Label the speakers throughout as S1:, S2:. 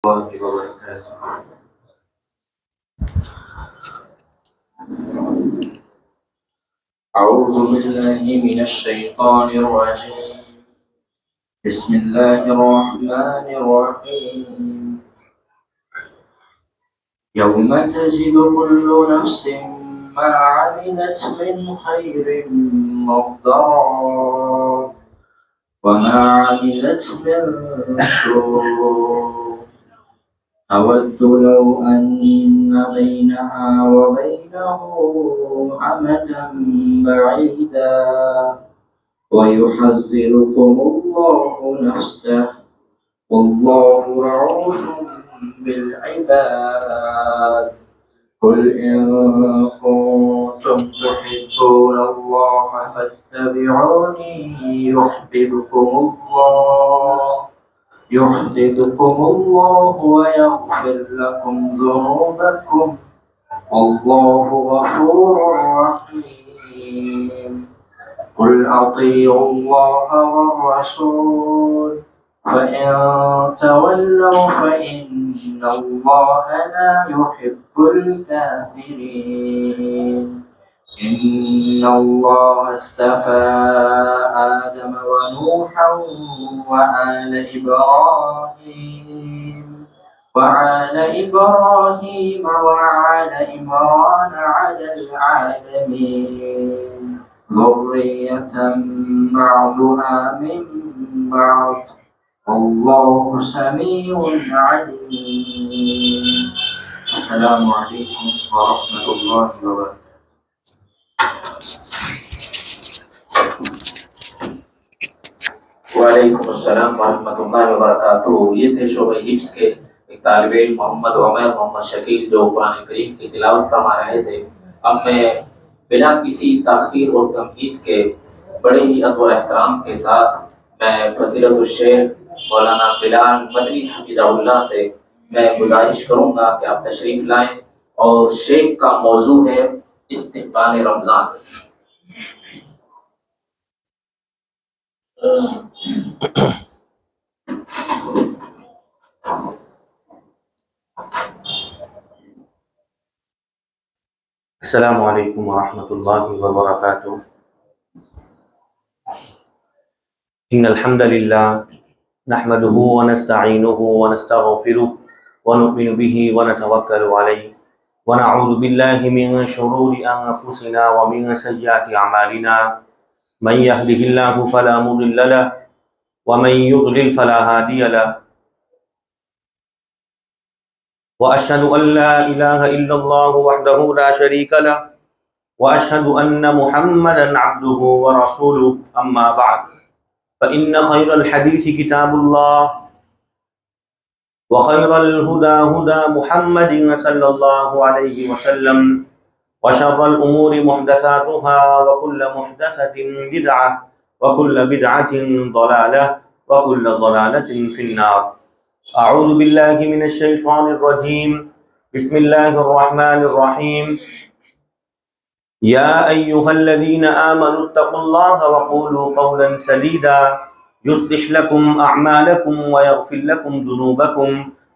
S1: الله وبركاته. أعوذ بالله من الشيطان الرجيم. بسم الله الرحمن الرحيم. يوم تجد كل نفس ما عملت من خير محضرا وما عملت من سوء أود لو أن بينها وبينه أمدا بعيدا ويحذركم الله نفسه والله رؤوف بالعباد. قل إن كنتم تحبون الله فاتبعوني يحببكم الله ويغفر لكم ذنوبكم والله غفور رحيم. قل أطيعوا الله والرسول فإن تولوا فإن الله لا يحب الكافرين. إن الله اصطفى آدم ونوحا وآل إبراهيم وآل عمران على العالمين ذرية بعضها من بعض والله سميع عليم. السلام عليكم ورحمة الله وبركاته.
S2: وعلیکم السلام ورحمۃ اللہ وبرکاتہ. یہ تھے شعبہ حفظ کے ایک طالب علم محمد عمر محمد شکیل جو قرآن کریم کی تلاوت فرما رہے تھے. اب میں بنا کسی تاخیر اور تمہید کے بڑے ہی ادب و احترام کے ساتھ میں فضیلت الشیخ مولانا بلال مدنی حفظہ اللہ سے میں گزارش کروں گا کہ آپ تشریف لائیں، اور شیخ کا موضوع ہے استقبال رمضان.
S3: السلام علیکم ورحمۃ اللہ وبرکاتہ. ان الحمد للہ نحمده ونستعینه ونستغفره ونؤمن به ونتوکل علیہ ونعوذ باللہ من شرور انفسنا ومن سیئات اعمالنا. من يهده الله فلا مضل له ومن يضلل فلا هادي له. وأشهد أن لا إله إلا الله وحده لا شريك له وأشهد أن محمدا عبده ورسوله. أما بعد فإن خير الحديث كتاب الله وخير الهدى هدى محمد صلى الله عليه وسلم وشر الأمور محدثاتها وكل محدثة بدعة وكل بدعة ضلالة وكل ضلالة في النار. أعوذ بالله من الشيطان الرجيم. بسم الله الرحمن الرحيم. يا أيها الذين آمنوا اتقوا الله وقولوا قولا سديدا يصلح لكم أعمالكم ويغفر لكم ذنوبكم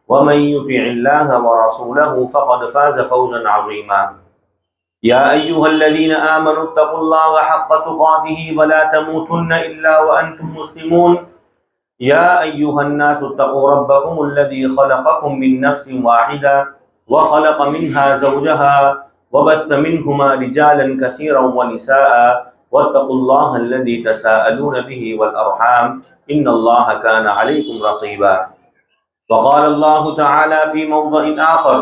S3: ومن يطع الله ورسوله فقد فاز فوزا عظيما. يا أيها الذين آمنوا اتقوا الله حق تقاته ولا تموتن إلا وأنتم مسلمون. يا أيها الناس اتقوا ربكم الذي خلقكم من نفس واحدة وخلق منها زوجها وبث منهما رجالا كثيرا ونساء واتقوا الله الذي تساءلون به والأرحام إن الله كان عليكم رقيبا. وقال الله تعالى في موضع آخر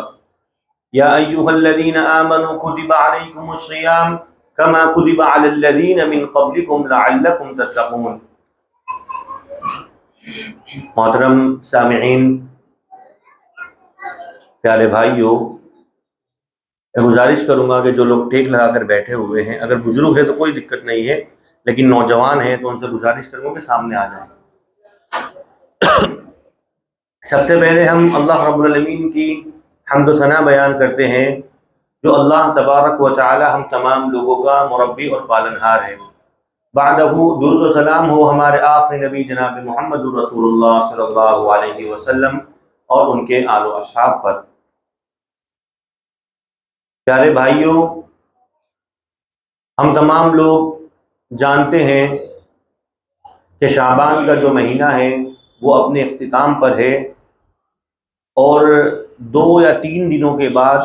S3: يا أيها الذين آمنوا كتب عليكم الصيام كما كتب على الذين من قبلكم لعلكم تتقون. محترم سامعین، پیارے بھائیوں، میں گزارش کروں گا کہ جو لوگ ٹیک لگا کر بیٹھے ہوئے ہیں، اگر بزرگ ہے تو کوئی دقت نہیں ہے، لیکن نوجوان ہیں تو ان سے گزارش کروں گا کہ سامنے آ جائیں. سب سے پہلے ہم اللہ رب العالمین کی حمد و ثنا بیان کرتے ہیں، جو اللہ تبارک و تعالی ہم تمام لوگوں کا مربی اور پالنہار ہے. بعدہ درود و سلام ہو ہمارے آخری نبی جناب محمد رسول اللہ صلی اللہ علیہ وسلم اور ان کے آل و اصحاب پر۔ پیارے بھائیوں، ہم تمام لوگ جانتے ہیں کہ شعبان کا جو مہینہ ہے وہ اپنے اختتام پر ہے، اور 2 یا 3 دنوں کے بعد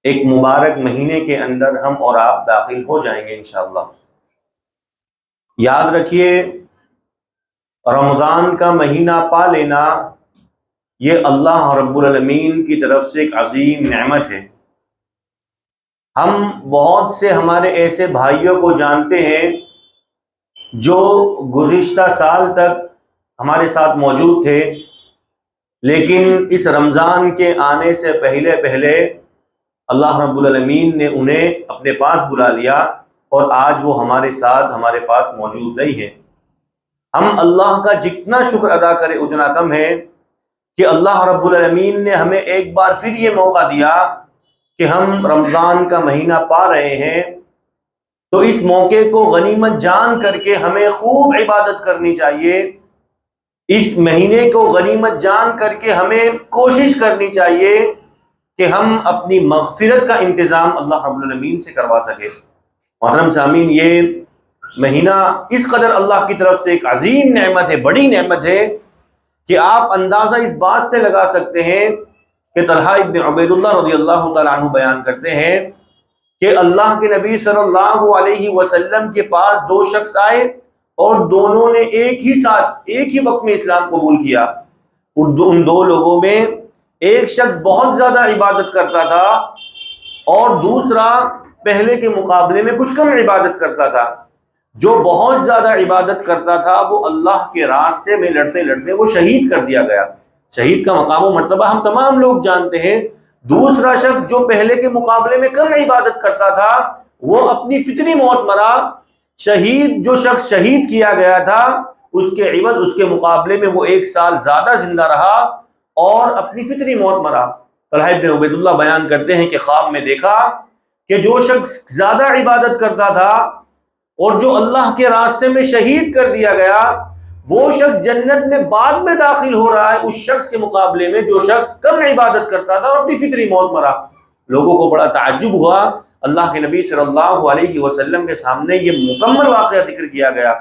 S3: ایک مبارک مہینے کے اندر ہم اور آپ داخل ہو جائیں گے انشاءاللہ۔ یاد رکھیے، رمضان کا مہینہ پا لینا یہ اللہ رب العالمین کی طرف سے ایک عظیم نعمت ہے۔ ہم بہت سے ہمارے ایسے بھائیوں کو جانتے ہیں جو گزشتہ سال تک ہمارے ساتھ موجود تھے، لیکن اس رمضان کے آنے سے پہلے اللہ رب العالمین نے انہیں اپنے پاس بلا لیا، اور آج وہ ہمارے ساتھ ہمارے پاس موجود نہیں ہے۔ ہم اللہ کا جتنا شکر ادا کریں اتنا کم ہے کہ اللہ رب العالمین نے ہمیں ایک بار پھر یہ موقع دیا کہ ہم رمضان کا مہینہ پا رہے ہیں، تو اس موقع کو غنیمت جان کر کے ہمیں خوب عبادت کرنی چاہیے۔ اس مہینے کو غنیمت جان کر کے ہمیں کوشش کرنی چاہیے کہ ہم اپنی مغفرت کا انتظام اللہ رب العالمین سے کروا سکے۔ محترم سامعین، یہ مہینہ اس قدر اللہ کی طرف سے ایک عظیم نعمت ہے، بڑی نعمت ہے، کہ آپ اندازہ اس بات سے لگا سکتے ہیں کہ طلحہ ابن عبید اللہ رضی اللہ تعالیٰ عنہ بیان کرتے ہیں کہ اللہ کے نبی صلی اللہ علیہ وسلم کے پاس 2 شخص آئے، اور دونوں نے ایک ہی وقت میں اسلام قبول کیا۔ ان 2 لوگوں میں ایک شخص بہت زیادہ عبادت کرتا تھا، اور دوسرا پہلے کے مقابلے میں کچھ کم عبادت کرتا تھا۔ جو بہت زیادہ عبادت کرتا تھا وہ اللہ کے راستے میں لڑتے لڑتے وہ شہید کر دیا گیا۔ شہید کا مقام و مرتبہ ہم تمام لوگ جانتے ہیں۔ دوسرا شخص جو پہلے کے مقابلے میں کم عبادت کرتا تھا وہ اپنی فطری موت مرا۔ جو شخص شہید کیا گیا تھا اس کے عوض اس کے مقابلے میں وہ 1 سال زیادہ زندہ رہا اور اپنی فطری موت مرا۔ طلحہ ابن عبید اللہ بیان کرتے ہیں کہ خواب میں دیکھا کہ جو شخص زیادہ عبادت کرتا تھا اور جو اللہ کے راستے میں شہید کر دیا گیا، وہ شخص جنت میں بعد میں داخل ہو رہا ہے اس شخص کے مقابلے میں جو شخص کم عبادت کرتا تھا اور اپنی فطری موت مرا۔ لوگوں کو بڑا تعجب ہوا۔ اللہ کے نبی صلی اللہ علیہ وسلم کے سامنے یہ مکمل واقعہ ذکر کیا گیا۔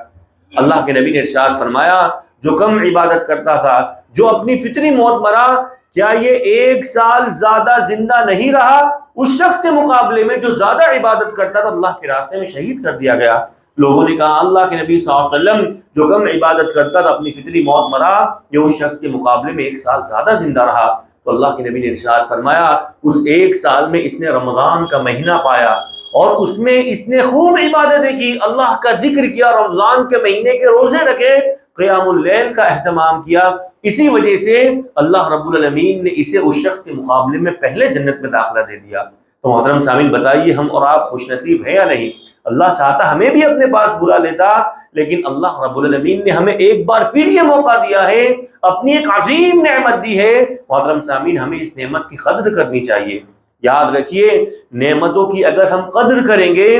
S3: اللہ کے نبی نے ارشاد فرمایا، جو کم عبادت کرتا تھا، جو اپنی فطری موت مرا، کیا یہ 1 سال زیادہ زندہ نہیں رہا اس شخص کے مقابلے میں جو زیادہ عبادت کرتا تھا، اللہ کے راستے میں شہید کر دیا گیا۔ لوگوں نے کہا، اللہ کے نبی صلی اللہ علیہ وسلم، جو کم عبادت کرتا تھا اپنی فطری موت مرا، یہ اس شخص کے مقابلے میں 1 سال زیادہ زندہ رہا۔ تو اللہ کے نبی نے ارشاد فرمایا، اس 1 سال میں اس نے رمضان کا مہینہ پایا اور اس میں اس نے خوب عبادتیں کی، اللہ کا ذکر کیا، رمضان کے مہینے کے روزے رکھے، قیام اللیل کا اہتمام کیا۔ اسی وجہ سے اللہ رب العالمین نے اسے اس شخص کے مقابلے میں پہلے جنت میں داخلہ دے دیا۔ تو محترم سامعین، بتائیے ہم اور آپ خوش نصیب ہیں یا نہیں؟ اللہ چاہتا ہمیں بھی اپنے پاس بلا لیتا، لیکن اللہ رب العالمین نے ہمیں ایک بار پھر یہ موقع دیا ہے، اپنی ایک عظیم نعمت دی ہے۔ محترم سامعین، ہمیں اس نعمت کی قدر کرنی چاہیے۔ یاد رکھیے، نعمتوں کی اگر ہم قدر کریں گے،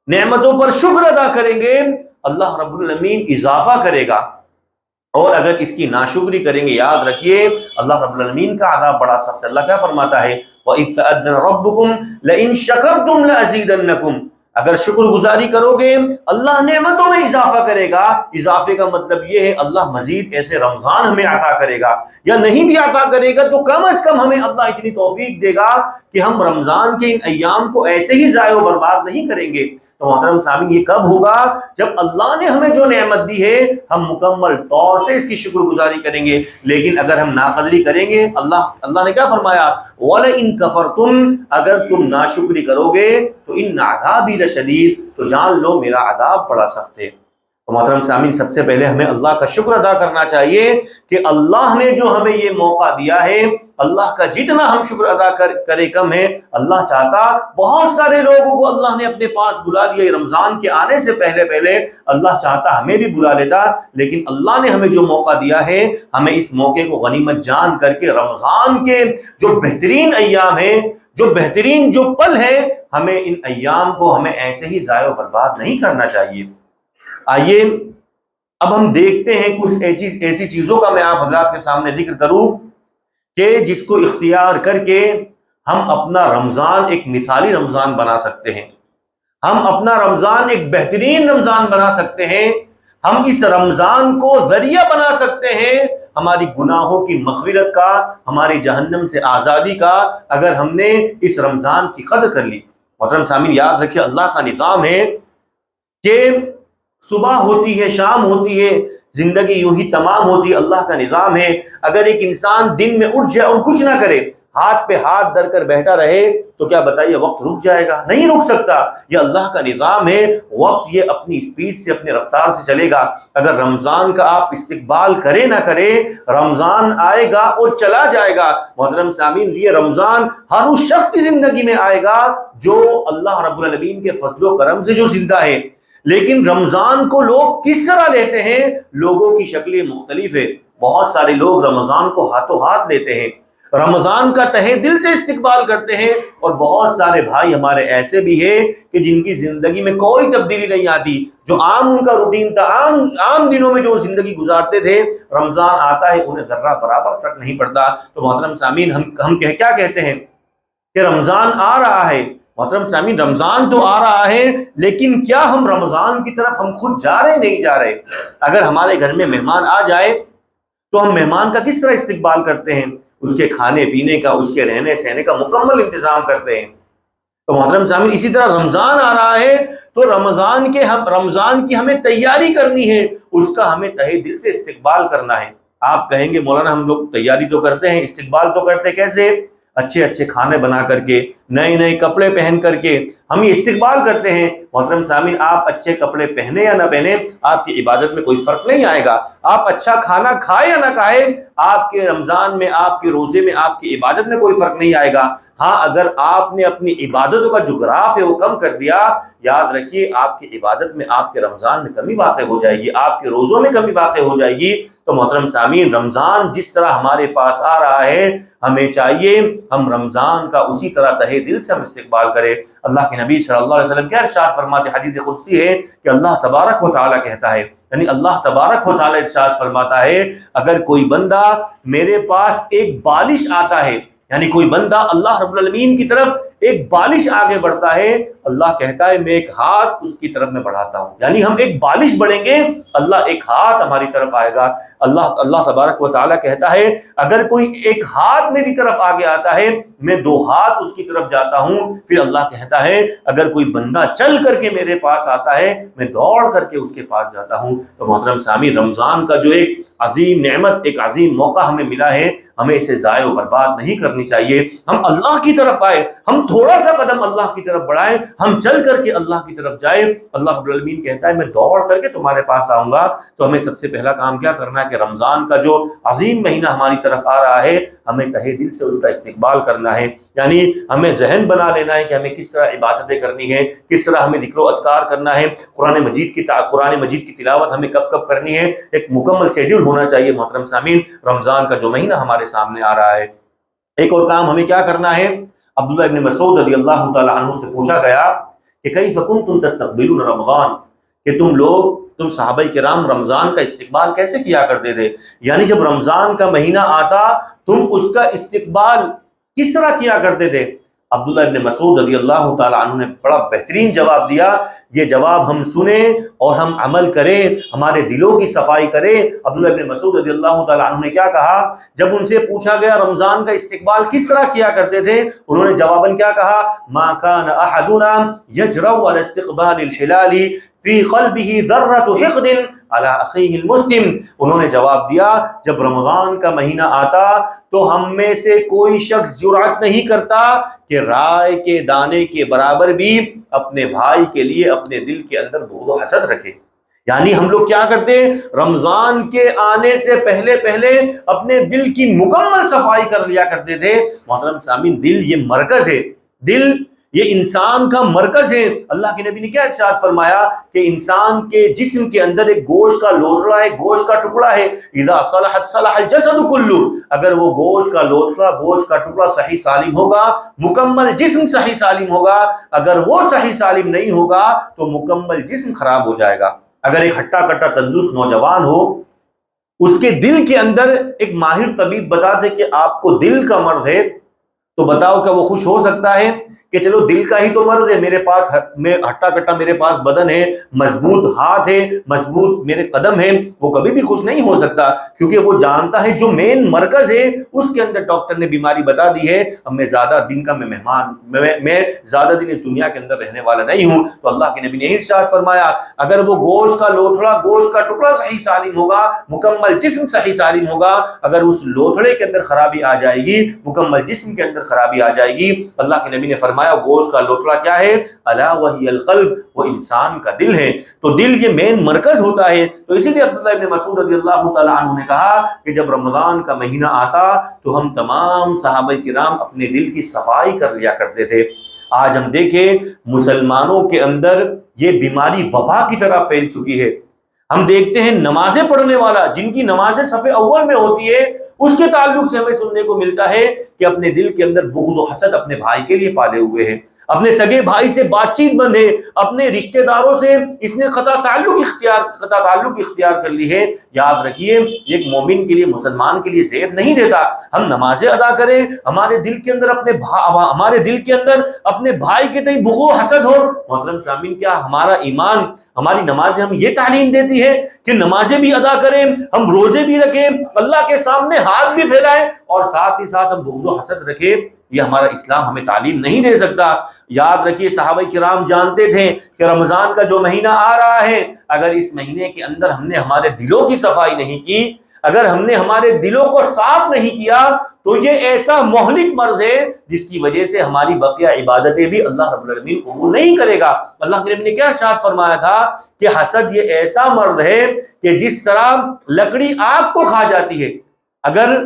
S3: نعمتوں پر شکر ادا کریں گے، اللہ رب العالمین اضافہ کرے گا، اور اگر اس کی ناشکری کریں گے، یاد رکھیے اللہ رب العالمین کا عذاب بڑا سخت ہے۔ اللہ کیا فرماتا ہے؟ وَإِذْ تَأَذَّنَ رَبُّكُمْ لَئِن شَكَرْتُمْ لَأَزِيدَنَّكُمْ۔ اگر شکر گزاری کرو گے اللہ نعمتوں میں اضافہ کرے گا۔ اضافے کا مطلب یہ ہے اللہ مزید ایسے رمضان ہمیں عطا کرے گا، یا نہیں بھی عطا کرے گا تو کم از کم ہمیں اللہ اتنی توفیق دے گا کہ ہم رمضان کے ان ایام کو ایسے ہی ضائع و برباد نہیں کریں گے۔ تو محترم سامعین، یہ کب ہوگا؟ جب اللہ نے ہمیں جو نعمت دی ہے ہم مکمل طور سے اس کی شکر گزاری کریں گے۔ لیکن اگر ہم ناقدری کریں گے، اللہ نے کیا فرمایا؟ وَلَئِن كَفَرْتُمْ، اگر تم ناشکری کرو گے تو ان عذابی لشدید، تو جان لو میرا عذاب بڑا سخت ہے۔ تو محترم سامعین، سب سے پہلے ہمیں اللہ کا شکر ادا کرنا چاہیے کہ اللہ نے جو ہمیں یہ موقع دیا ہے، اللہ کا جتنا ہم شکر ادا کرے کم ہے۔ اللہ چاہتا بہت سارے لوگوں کو اللہ نے اپنے پاس بلا لیا، رمضان کے آنے سے پہلے اللہ چاہتا ہمیں بھی بلا لیتا، لیکن اللہ نے ہمیں جو موقع دیا ہے ہمیں اس موقع کو غنیمت جان کر کے رمضان کے جو بہترین ایام ہیں، جو بہترین جو پل ہیں، ہمیں ان ایام کو ہمیں ایسے ہی ضائع و برباد نہیں کرنا چاہیے۔ آئیے اب ہم دیکھتے ہیں کچھ ایسی چیزوں کا میں آپ حضرات کے سامنے ذکر کروں کہ جس کو اختیار کر کے ہم اپنا رمضان ایک مثالی رمضان بنا سکتے ہیں، ہم اپنا رمضان ایک بہترین رمضان بنا سکتے ہیں، ہم اس رمضان کو ذریعہ بنا سکتے ہیں ہماری گناہوں کی مغفرت کا، ہماری جہنم سے آزادی کا، اگر ہم نے اس رمضان کی قدر کر لی۔ محترم سامعین، یاد رکھیے اللہ کا نظام ہے کہ صبح ہوتی ہے، شام ہوتی ہے، زندگی یوں ہی تمام ہوتی ہے، اللہ کا نظام ہے۔ اگر ایک انسان دن میں اٹھ جائے اور کچھ نہ کرے، ہاتھ پہ ہاتھ دھر کر بیٹھا رہے، تو کیا بتائیے وقت رک جائے گا؟ نہیں رک سکتا، یہ اللہ کا نظام ہے، وقت یہ اپنی سپیڈ سے، اپنی رفتار سے چلے گا۔ اگر رمضان کا آپ استقبال کرے نہ کرے، رمضان آئے گا اور چلا جائے گا۔ محترم سامعین، یہ رمضان ہر اس شخص کی زندگی میں آئے گا جو اللہ رب العالمین کے فضل و کرم سے جو زندہ ہے، لیکن رمضان کو لوگ کس طرح لیتے ہیں؟ لوگوں کی شکلیں مختلف ہے۔ بہت سارے لوگ رمضان کو ہاتھوں ہاتھ لیتے ہیں، رمضان کا تہہ دل سے استقبال کرتے ہیں، اور بہت سارے بھائی ہمارے ایسے بھی ہیں کہ جن کی زندگی میں کوئی تبدیلی نہیں آتی، جو عام ان کا روٹین تھا، عام دنوں میں جو زندگی گزارتے تھے، رمضان آتا ہے انہیں ذرہ برابر فرق نہیں پڑتا۔ تو محترم سامعین، ہم کیا کہتے ہیں کہ رمضان آ رہا ہے۔ محترم سامعین، رمضان تو آ رہا ہے، لیکن کیا ہم رمضان کی طرف ہم خود جا رہے نہیں جا رہے؟ اگر ہمارے گھر میں مہمان آ جائے تو ہم مہمان کا کس طرح استقبال کرتے ہیں؟ اس کے کھانے پینے کا، اس کے رہنے سہنے کا مکمل انتظام کرتے ہیں۔ تو محترم سامعین، اسی طرح رمضان آ رہا ہے تو رمضان کی ہمیں تیاری کرنی ہے، اس کا ہمیں تہہ دل سے استقبال کرنا ہے۔ آپ کہیں گے مولانا ہم لوگ تیاری تو کرتے ہیں، استقبال تو کرتے، کیسے؟ اچھے اچھے کھانے بنا کر کے، نئے نئے کپڑے پہن کر کے ہم یہ استقبال کرتے ہیں۔ محترم سامعین، آپ اچھے کپڑے پہنے یا نہ پہنے، آپ کی عبادت میں کوئی فرق نہیں آئے گا۔ آپ اچھا کھانا کھائے یا نہ کھائے، آپ کے رمضان میں، آپ کے روزے میں، آپ کی عبادت میں کوئی فرق نہیں آئے گا۔ ہاں، اگر آپ نے اپنی عبادتوں کا جو گراف ہے وہ کم کر دیا، یاد رکھیے آپ کی عبادت میں، آپ کے رمضان میں کمی واقع ہو جائے گی، آپ کے روزوں میں کمی واقع ہو جائے گی۔ تو محترم سامعین، رمضان جس طرح ہمارے پاس آ رہا ہے، ہمیں چاہیے ہم رمضان کا اسی طرح تہہ دل سے ہم استقبال کریں۔ اللہ کے نبی صلی اللہ علیہ وسلم کیا ارشاد فرماتے، حدیث قدسی ہے کہ اللہ تبارک و تعالیٰ کہتا ہے، یعنی اللہ تبارک و تعالیٰ ارشاد فرماتا ہے، اگر کوئی بندہ میرے پاس ایک بالش آتا ہے، یعنی کوئی بندہ اللہ رب العالمین کی طرف ایک بالش آگے بڑھتا ہے، اللہ کہتا ہے میں ایک ہاتھ اس کی طرف میں بڑھاتا ہوں، یعنی ہم ایک بالش بڑھیں گے، اللہ ایک ہاتھ ہماری طرف آئے گا۔ اللہ تبارک و تعالیٰ کہتا ہے اگر کوئی ایک ہاتھ میری طرف آگے آتا ہے، میں 2 ہاتھ اس کی طرف جاتا ہوں۔ پھر اللہ کہتا ہے اگر کوئی بندہ چل کر کے میرے پاس آتا ہے، میں دوڑ کر کے اس کے پاس جاتا ہوں۔ تو محترم سامعین، رمضان کا جو ایک عظیم نعمت، ایک عظیم موقع ہمیں ملا ہے، ہمیں اسے ضائع و برباد نہیں کرنی چاہیے۔ ہم اللہ کی طرف آئے، ہم تھوڑا سا قدم اللہ کی طرف بڑھائیں، ہم چل کر کے اللہ کی طرف جائیں۔ اللہ رب العالمین کہتا ہے میں دوڑ کر کے تمہارے پاس آؤں گا۔ تو ہمیں سب سے پہلا کام کیا کرنا ہے کہ رمضان کا جو عظیم مہینہ ہماری طرف آ رہا ہے، ہمیں تہہ دل سے اس کا استقبال کرنا ہے، یعنی ہمیں ذہن بنا لینا ہے کہ ہمیں کس طرح عبادتیں کرنی ہے، کس طرح ہمیں ذکر و اذکار کرنا ہے، قرآن مجید کی تلاوت ہمیں کب کب کرنی ہے، ایک مکمل شیڈیول ہونا چاہیے۔ محترم سامعین، رمضان کا جو مہینہ ہمارے سامنے آ رہا ہے، ایک اور کام ہمیں کیا کرنا ہے۔ عبداللہ ابن مسعود رضی اللہ تعالی عنہ سے پوچھا گیا کہ کیف کنتم تستقبلون رمضان، کہ تم صحابہ کرام رمضان کا استقبال کیسے کیا کرتے تھے، یعنی جب رمضان کا مہینہ آتا تم اس کا استقبال کس طرح کیا کرتے تھے۔ عبداللہ ابن مسعود رضی اللہ تعالیٰ عنہ نے بڑا بہترین جواب دیا، یہ جواب ہم سنیں اور ہم عمل کریں، ہمارے دلوں کی صفائی کریں۔ عبداللہ ابن مسعود رضی اللہ تعالیٰ عنہ نے کیا کہا جب ان سے پوچھا گیا رمضان کا استقبال کس طرح کیا کرتے تھے، انہوں نے جواباً کیا کہا، ما كان احدنا يجرؤ على استقبال الهلال في قلبه ذرة حقد على اخيه المسلم۔ انہوں نے جواب دیا جب رمضان کا مہینہ آتا تو ہم میں سے کوئی شخص جرأت نہیں کرتا کہ رائے کے دانے کے برابر بھی اپنے بھائی کے لیے اپنے دل کے اندر بغض و حسد رکھے۔ یعنی ہم لوگ کیا کرتے ہیں، رمضان کے آنے سے پہلے اپنے دل کی مکمل صفائی کر لیا کرتے تھے۔ محترم سامعین، دل یہ مرکز ہے، دل یہ انسان کا مرکز ہے۔ اللہ کے نبی نے کیا ارشاد فرمایا کہ انسان کے جسم کے اندر ایک گوشت کا لوتھڑا ہے، گوشت کا ٹکڑا ہے، اذا صلحت صلح الجسد کلہ، اگر وہ گوشت کا لوتھڑا، گوشت کا ٹکڑا صحیح سالم ہوگا، مکمل جسم صحیح سالم ہوگا۔ اگر وہ صحیح سالم نہیں ہوگا تو مکمل جسم خراب ہو جائے گا۔ اگر ایک ہٹا کٹا تندرست نوجوان ہو، اس کے دل کے اندر ایک ماہر طبیب بتا دے کہ آپ کو دل کا مرض ہے، تو بتاؤ کیا وہ خوش ہو سکتا ہے کہ چلو دل کا ہی تو مرض ہے، میرے پاس ہٹا کٹا میرے پاس بدن ہے، مضبوط ہاتھ ہے، مضبوط میرے قدم ہے؟ وہ کبھی بھی خوش نہیں ہو سکتا، کیونکہ وہ جانتا ہے جو مین مرکز ہے اس کے اندر ڈاکٹر نے بیماری بتا دی ہے، اب میں زیادہ دن کا میں زیادہ دن اس دنیا کے اندر رہنے والا نہیں ہوں۔ تو اللہ کے نبی نے ارشاد فرمایا اگر وہ گوشت کا لوتھڑا، گوشت کا ٹکڑا صحیح سالم ہوگا، مکمل جسم صحیح سالم ہوگا، اگر اس لوتھڑے کے اندر خرابی آ جائے گی، مکمل جسم کے اندر خرابی آ جائے گی، اللہ کے نبی نے فرمایا گوشت کا لوتھڑا کیا ہے؟ الا وہی القلب، وہ انسان کا دل ہے۔ تو دل یہ مین مرکز ہوتا ہے۔ تو اسی لیے عبداللہ ابن مسعود رضی اللہ تعالیٰ عنہ نے کہا کہ جب رمضان کا مہینہ آتا تو ہم تمام صحابہ کرام اپنے دل کی صفائی کر لیا کرتے تھے۔ آج ہم دیکھیں مسلمانوں کے اندر یہ بیماری وبا کی طرح پھیل چکی ہے۔ ہم دیکھتے ہیں نمازیں پڑھنے والا جن کی نمازیں صف اول میں ہوتی ہے، اس کے تعلق سے ہمیں سننے کو ملتا ہے کہ اپنے دل کے اندر بغض و حسد اپنے بھائی کے لیے پالے ہوئے ہیں، اپنے سگے بھائی سے بات چیت بند ہے، اپنے رشتہ داروں سے اس نے قطع تعلق اختیار کر لی ہے۔ یاد رکھیے ایک مومن کے لیے، مسلمان کے لیے زیب نہیں دیتا ہم نمازیں ادا کریں، ہمارے دل کے اندر اپنے بھائی کے تئیں بغض و حسد ہو۔ محترم سامعین، کیا ہمارا ایمان، ہماری نمازیں ہم یہ تعلیم دیتی ہے کہ نمازیں بھی ادا کریں، ہم روزے بھی رکھیں، اللہ کے سامنے ہاتھ بھی پھیلائیں اور ساتھ ہی ساتھ ہم بغض و حسد رکھیں؟ یہ ہمارا اسلام ہمیں تعلیم نہیں دے سکتا۔ یاد رکھیے صحابہ کرام جانتے تھے کہ رمضان کا جو مہینہ آ رہا ہے، اگر اس مہینے کے اندر ہم نے ہمارے دلوں کی صفائی نہیں کی، اگر ہم نے ہمارے دلوں کو صاف نہیں کیا تو یہ ایسا مہلک مرض ہے جس کی وجہ سے ہماری بقیہ عبادتیں بھی اللہ رب العالمین قبول نہیں کرے گا۔ اللہ کے نبی نے کیا ارشاد فرمایا تھا کہ حسد یہ ایسا مرض ہے کہ جس طرح لکڑی آگ کو کھا جاتی ہے، اگر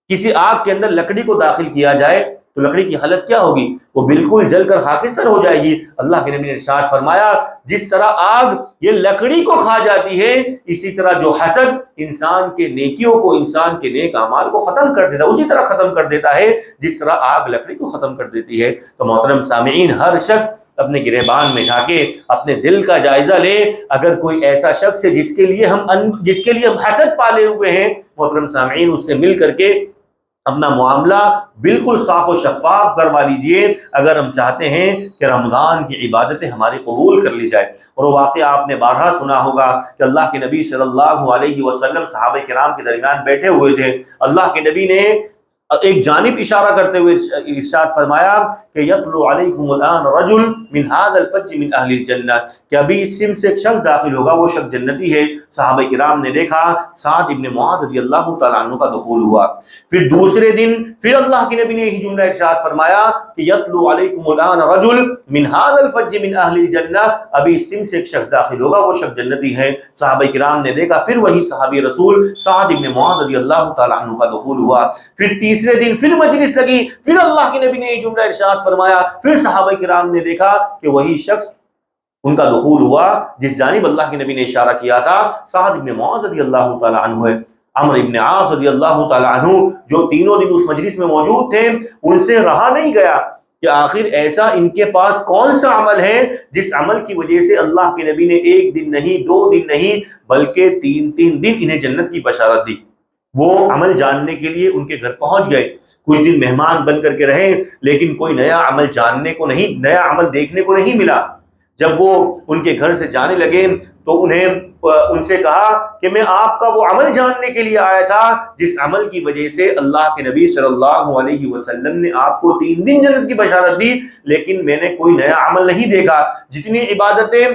S3: کسی آگ کے اندر لکڑی کو داخل کیا جائے تو لکڑی کی حالت کیا ہوگی؟ وہ بالکل جل کر خاکستر ہو جائے گی۔ اللہ کے نبی نے ارشاد فرمایا جس طرح آگ یہ لکڑی کو کھا جاتی ہے، اسی طرح جو حسد انسان کے نیکیوں کو، انسان کے نیک اعمال کو ختم کر دیتا ہے، اسی طرح ختم کر دیتا ہے جس طرح آگ لکڑی کو ختم کر دیتی ہے۔ تو محترم سامعین، ہر شخص اپنے گریبان میں جا کے اپنے دل کا جائزہ لے۔ اگر کوئی ایسا شخص ہے جس کے لیے ہم حسد پالے ہوئے ہیں، محترم سامعین اس سے مل کر کے اپنا معاملہ بالکل صاف و شفاف کروا لیجئے، اگر ہم چاہتے ہیں کہ رمضان کی عبادتیں ہماری قبول کر لی جائے۔ اور وہ واقعہ آپ نے بارہا سنا ہوگا کہ اللہ کے نبی صلی اللہ علیہ وسلم صحابہ کرام کے درمیان بیٹھے ہوئے تھے، اللہ کے نبی نے ایک جانب اشارہ کرتے ہوئے ارشاد فرمایا کہ یطلع علیکم الان رجل من هذا الفج من اہل الجنہ، کہ ابھی اس سم سے ایک شخص داخل ہوگا، وہ شخص جنتی ہے۔ صحابہ کرام نے دیکھا سعد ابن معاذ رضی اللہ تعالیٰ عنہ کا دخول ہوا۔ پھر دوسرے دن پھر اللہ کے نبی نے یہی جملہ ارشاد فرمایا کہ یطلع علیکم الان رجل من هذا الفج من اہل الجنہ، ابھی اس سم سے ایک شخص داخل ہوگا، وہ شخص جنتی ہے۔ صحابہ کرام نے دیکھا پھر وہی صحابی رسول سعد ابن معاذ رضی اللہ تعالیٰ عنہ کا دخول ہوا۔ پھر تیسرے دن پھر مجلس لگی، پھر اللہ کے نبی نے یہ جملہ ارشاد فرمایا، پھر صحابہ کرام نے دیکھا کہ وہی شخص ان کا دخول ہوا جس جانب اللہ کے نبی نے اشارہ کیا تھا۔ سعد ابن معاذ رضی اللہ تعالیٰ عنہ ہے، عمرو ابن عاص رضی اللہ تعالیٰ عنہ جو تینوں دن اس مجلس میں موجود تھے، ان سے رہا نہیں گیا کہ آخر ایسا ان کے پاس کون سا عمل ہے جس عمل کی وجہ سے اللہ کے نبی نے ایک دن نہیں، دو دن نہیں، بلکہ تین دن انہیں جنت کی بشارت دی۔ وہ عمل جاننے کے لیے ان کے گھر پہنچ گئے، کچھ دن مہمان بن کر کے رہے، لیکن کوئی نیا عمل جاننے کو نہیں، نیا عمل دیکھنے کو نہیں ملا۔ جب وہ ان کے گھر سے جانے لگے تو ان سے کہا کہ میں آپ کا وہ عمل جاننے کے لیے آیا تھا جس عمل کی وجہ سے اللہ کے نبی صلی اللہ علیہ وسلم نے آپ کو 3 دن جنت کی بشارت دی، لیکن میں نے کوئی نیا عمل نہیں دیکھا۔ جتنی عبادتیں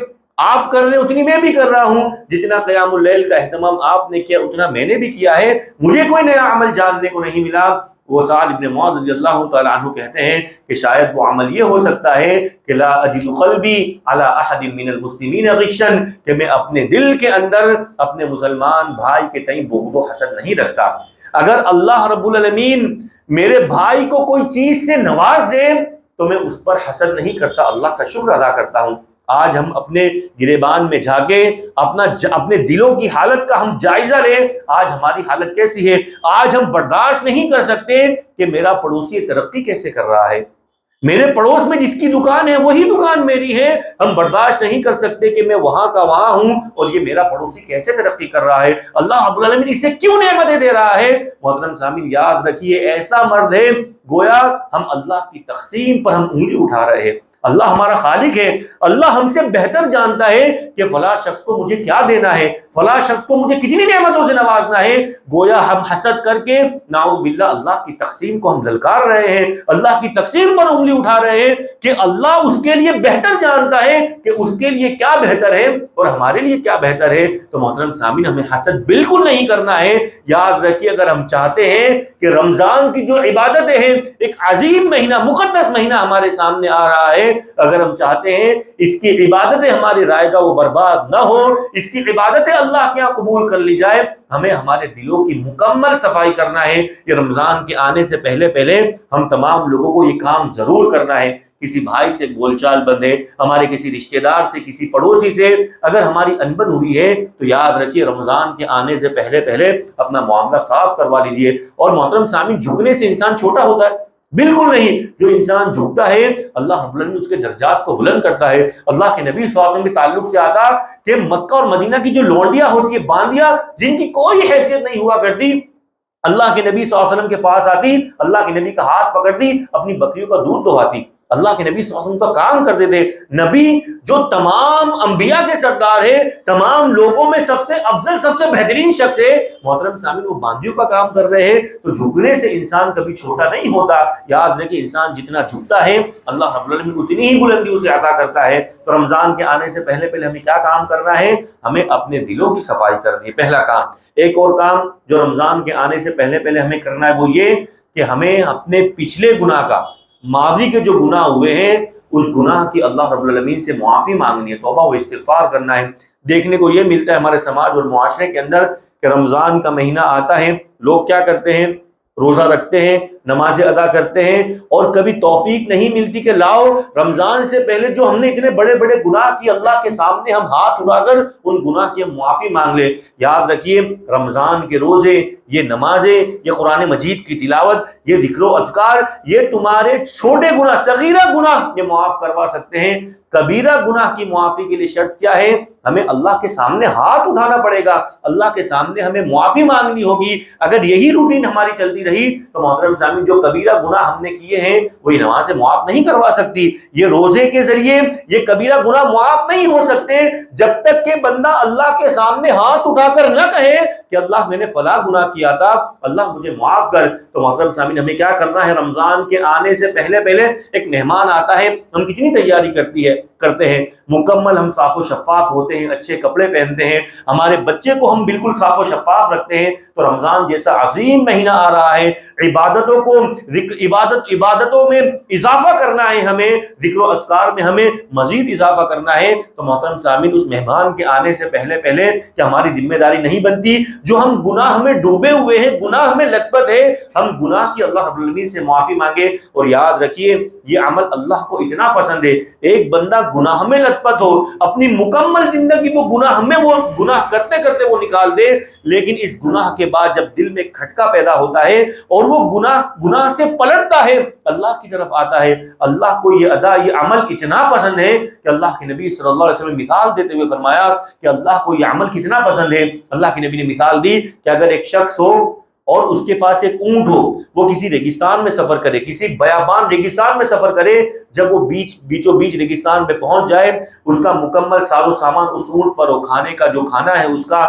S3: آپ کر رہے ہیں اتنی میں بھی کر رہا ہوں، جتنا قیام اللیل کا اہتمام آپ نے کیا اتنا میں نے بھی کیا ہے، مجھے کوئی نیا عمل جاننے کو نہیں ملا۔ وہ سعد ابن معاذ رضی اللہ تعالیٰ عنہ کہتے ہیں کہ شاید وہ عمل یہ ہو سکتا ہے کہ لا اجد قلبی علی احد من المسلمین غشا، کہ میں اپنے دل کے اندر اپنے مسلمان بھائی کے تئیں بغض و حسد نہیں رکھتا۔ اگر اللہ رب العالمین میرے بھائی کو کوئی چیز سے نواز دے تو میں اس پر حسد نہیں کرتا، اللہ کا شکر ادا کرتا ہوں۔ آج ہم اپنے گریبان میں جا کے اپنے دلوں کی حالت کا ہم جائزہ لیں، آج ہماری حالت کیسی ہے۔ آج ہم برداشت نہیں کر سکتے کہ میرا پڑوسی ترقی کیسے کر رہا ہے، میرے پڑوس میں جس کی دکان ہے وہی دکان میری ہے. ہم برداشت نہیں کر سکتے کہ میں وہاں کا وہاں ہوں اور یہ میرا پڑوسی کیسے ترقی کر رہا ہے, اللہ رب العالمین اسے کیوں نعمتیں دے رہا ہے. محترم سامعین یاد رکھیے ایسا مرد ہے گویا ہم اللہ کی تقسیم پر ہم انگلی اٹھا رہے ہیں. اللہ ہمارا خالق ہے, اللہ ہم سے بہتر جانتا ہے کہ فلاں شخص کو مجھے کیا دینا ہے, فلاں شخص کو مجھے کتنی نعمتوں سے نوازنا ہے. گویا ہم حسد کر کے نعوذ باللہ اللہ کی تقسیم کو ہم للکار رہے ہیں, اللہ کی تقسیم پر انگلی اٹھا رہے ہیں کہ اللہ اس کے لیے بہتر جانتا ہے کہ اس کے لیے کیا بہتر ہے اور ہمارے لیے کیا بہتر ہے. تو محترم سامعین ہمیں حسد بالکل نہیں کرنا ہے. یاد رکھیے اگر ہم چاہتے ہیں کہ رمضان کی جو عبادتیں ہیں, ایک عظیم مہینہ مقدس مہینہ ہمارے سامنے آ رہا ہے, اگر ہم چاہتے ہیں اس کی عبادتیں ہماری رائے گاہ وہ برباد نہ ہو, اس کی عبادتیں اللہ کے یہاں قبول کر لی جائے, ہمیں ہمارے دلوں کی مکمل صفائی کرنا ہے. یہ رمضان کے آنے سے پہلے ہم تمام لوگوں کو یہ کام ضرور کرنا ہے. کسی بھائی سے بول چال بند ہے, ہمارے کسی رشتہ دار سے, کسی پڑوسی سے اگر ہماری انبن ہوئی ہے تو یاد رکھیے رمضان کے آنے سے پہلے اپنا معاملہ صاف کروا لیجئے. اور محترم سامعین جھکنے سے انسان چھوٹا ہوتا ہے؟ بالکل نہیں. جو انسان جھکتا ہے اللہ رب العالمین اس کے درجات کو بلند کرتا ہے. اللہ کے نبی صلی اللہ علیہ وسلم کے تعلق سے آتا کہ مکہ اور مدینہ کی جو لونڈیاں ہوتی ہیں, باندیاں جن کی کوئی حیثیت نہیں ہوا کرتی, اللہ کے نبی صلی اللہ علیہ وسلم کے پاس آتی, اللہ کے نبی کا ہاتھ پکڑتی, اپنی بکریوں کا دودھ دہاتی. اللہ کے نبی صلی اللہ علیہ وسلم کا کام کرتے تھے. نبی جو تمام انبیاء کے سردار ہے, تمام لوگوں میں سب سے افضل سب سے بہترین شخص ہے, محترم سامعین وہ باندیوں کا کام کر رہے ہیں. تو جھکنے سے انسان کبھی چھوٹا نہیں ہوتا. یاد رکھیں انسان جتنا جھکتا ہے اللہ رب العالمین اتنی ہی بلندی اسے عطا کرتا ہے. تو رمضان کے آنے سے پہلے ہمیں کیا کام کرنا ہے؟ ہمیں اپنے دلوں کی صفائی کرنی ہے, پہلا کام. ایک اور کام جو رمضان کے آنے سے پہلے ہمیں کرنا ہے وہ یہ کہ ہمیں اپنے پچھلے گناہ کا, ماضی کے جو گناہ ہوئے ہیں اس گناہ کی اللہ رب العالمین سے معافی مانگنی ہے, توبہ و استغفار کرنا ہے. دیکھنے کو یہ ملتا ہے ہمارے سماج اور معاشرے کے اندر کہ رمضان کا مہینہ آتا ہے, لوگ کیا کرتے ہیں, روزہ رکھتے ہیں, نمازیں ادا کرتے ہیں, اور کبھی توفیق نہیں ملتی کہ لاؤ رمضان سے پہلے جو ہم نے اتنے بڑے بڑے گناہ کی اللہ کے سامنے ہم ہاتھ اٹھا کر ان گناہ کی ہم معافی مانگ لیں. یاد رکھیے رمضان کے روزے, یہ نمازیں, یہ قرآن مجید کی تلاوت, یہ ذکر و اذکار, یہ تمہارے چھوٹے گناہ, صغیرہ گناہ یہ معاف کروا سکتے ہیں. کبیرہ گناہ کی معافی کے لیے شرط کیا ہے؟ ہمیں اللہ کے سامنے ہاتھ اٹھانا پڑے گا, اللہ کے سامنے ہمیں معافی مانگنی ہوگی. اگر یہی روٹین ہماری چلتی رہی تو محترم سامعین جو کبیرہ گناہ ہم نے کیے ہیں وہ یہ نمازیں معاف نہیں کروا سکتی. یہ روزے کے ذریعے یہ کبیرہ گناہ معاف نہیں ہو سکتے جب تک کہ بندہ اللہ کے سامنے ہاتھ اٹھا کر نہ کہے کہ اللہ میں نے فلاں گناہ کیا تھا, اللہ مجھے معاف کر. تو محترم سامعین ہمیں کیا کرنا ہے؟ رمضان کے آنے سے پہلے ایک مہمان آتا ہے, ہم کتنی تیاری کرتے ہیں, مکمل ہم صاف و شفاف ہوتے ہیں, اچھے کپڑے پہنتے ہیں, ہمارے بچے کو ہم بالکل صاف و شفاف رکھتے ہیں. تو رمضان جیسا عظیم مہینہ آ رہا ہے, عبادتوں میں اضافہ کرنا ہے, ہمیں ذکر و اذکار میں ہمیں مزید اضافہ کرنا ہے. تو محترم سامعین اس مہمان کے آنے سے پہلے کہ ہماری ذمہ داری نہیں بنتی, جو ہم گناہ میں ڈوبے ہوئے ہیں, گناہ میں لت پت ہے, ہم گناہ کی اللہ رب العالمین سے معافی مانگے. اور یاد رکھیے یہ عمل اللہ کو اتنا پسند ہے, ایک بندہ گناہ میں لت پت ہو, اپنی مکمل زندگی وہ گناہ کرتے کرتے وہ نکال دے, لیکن اس گناہ کے بعد جب دل میں کھٹکا پیدا ہوتا ہے اور وہ گناہ سے پلٹتا ہے, اللہ کی طرف آتا ہے, اللہ کو یہ ادا یہ عمل اتنا پسند ہے کہ اللہ کے نبی صلی اللہ علیہ وسلم مثال دیتے ہوئے فرمایا کہ اللہ کو یہ عمل کتنا پسند ہے. اللہ کے نبی نے مثال دی کہ اگر ایک شخص ہو اور اس کے پاس ایک اونٹ ہو, وہ کسی ریگستان میں سفر کرے, کسی بیابان ریگستان میں سفر کرے, جب وہ بیچوں بیچ ریگستان پہ پہنچ جائے, اس کا مکمل ساز و سامان اس اونٹ پر ہو, کھانے کا جو کھانا ہے, اس کا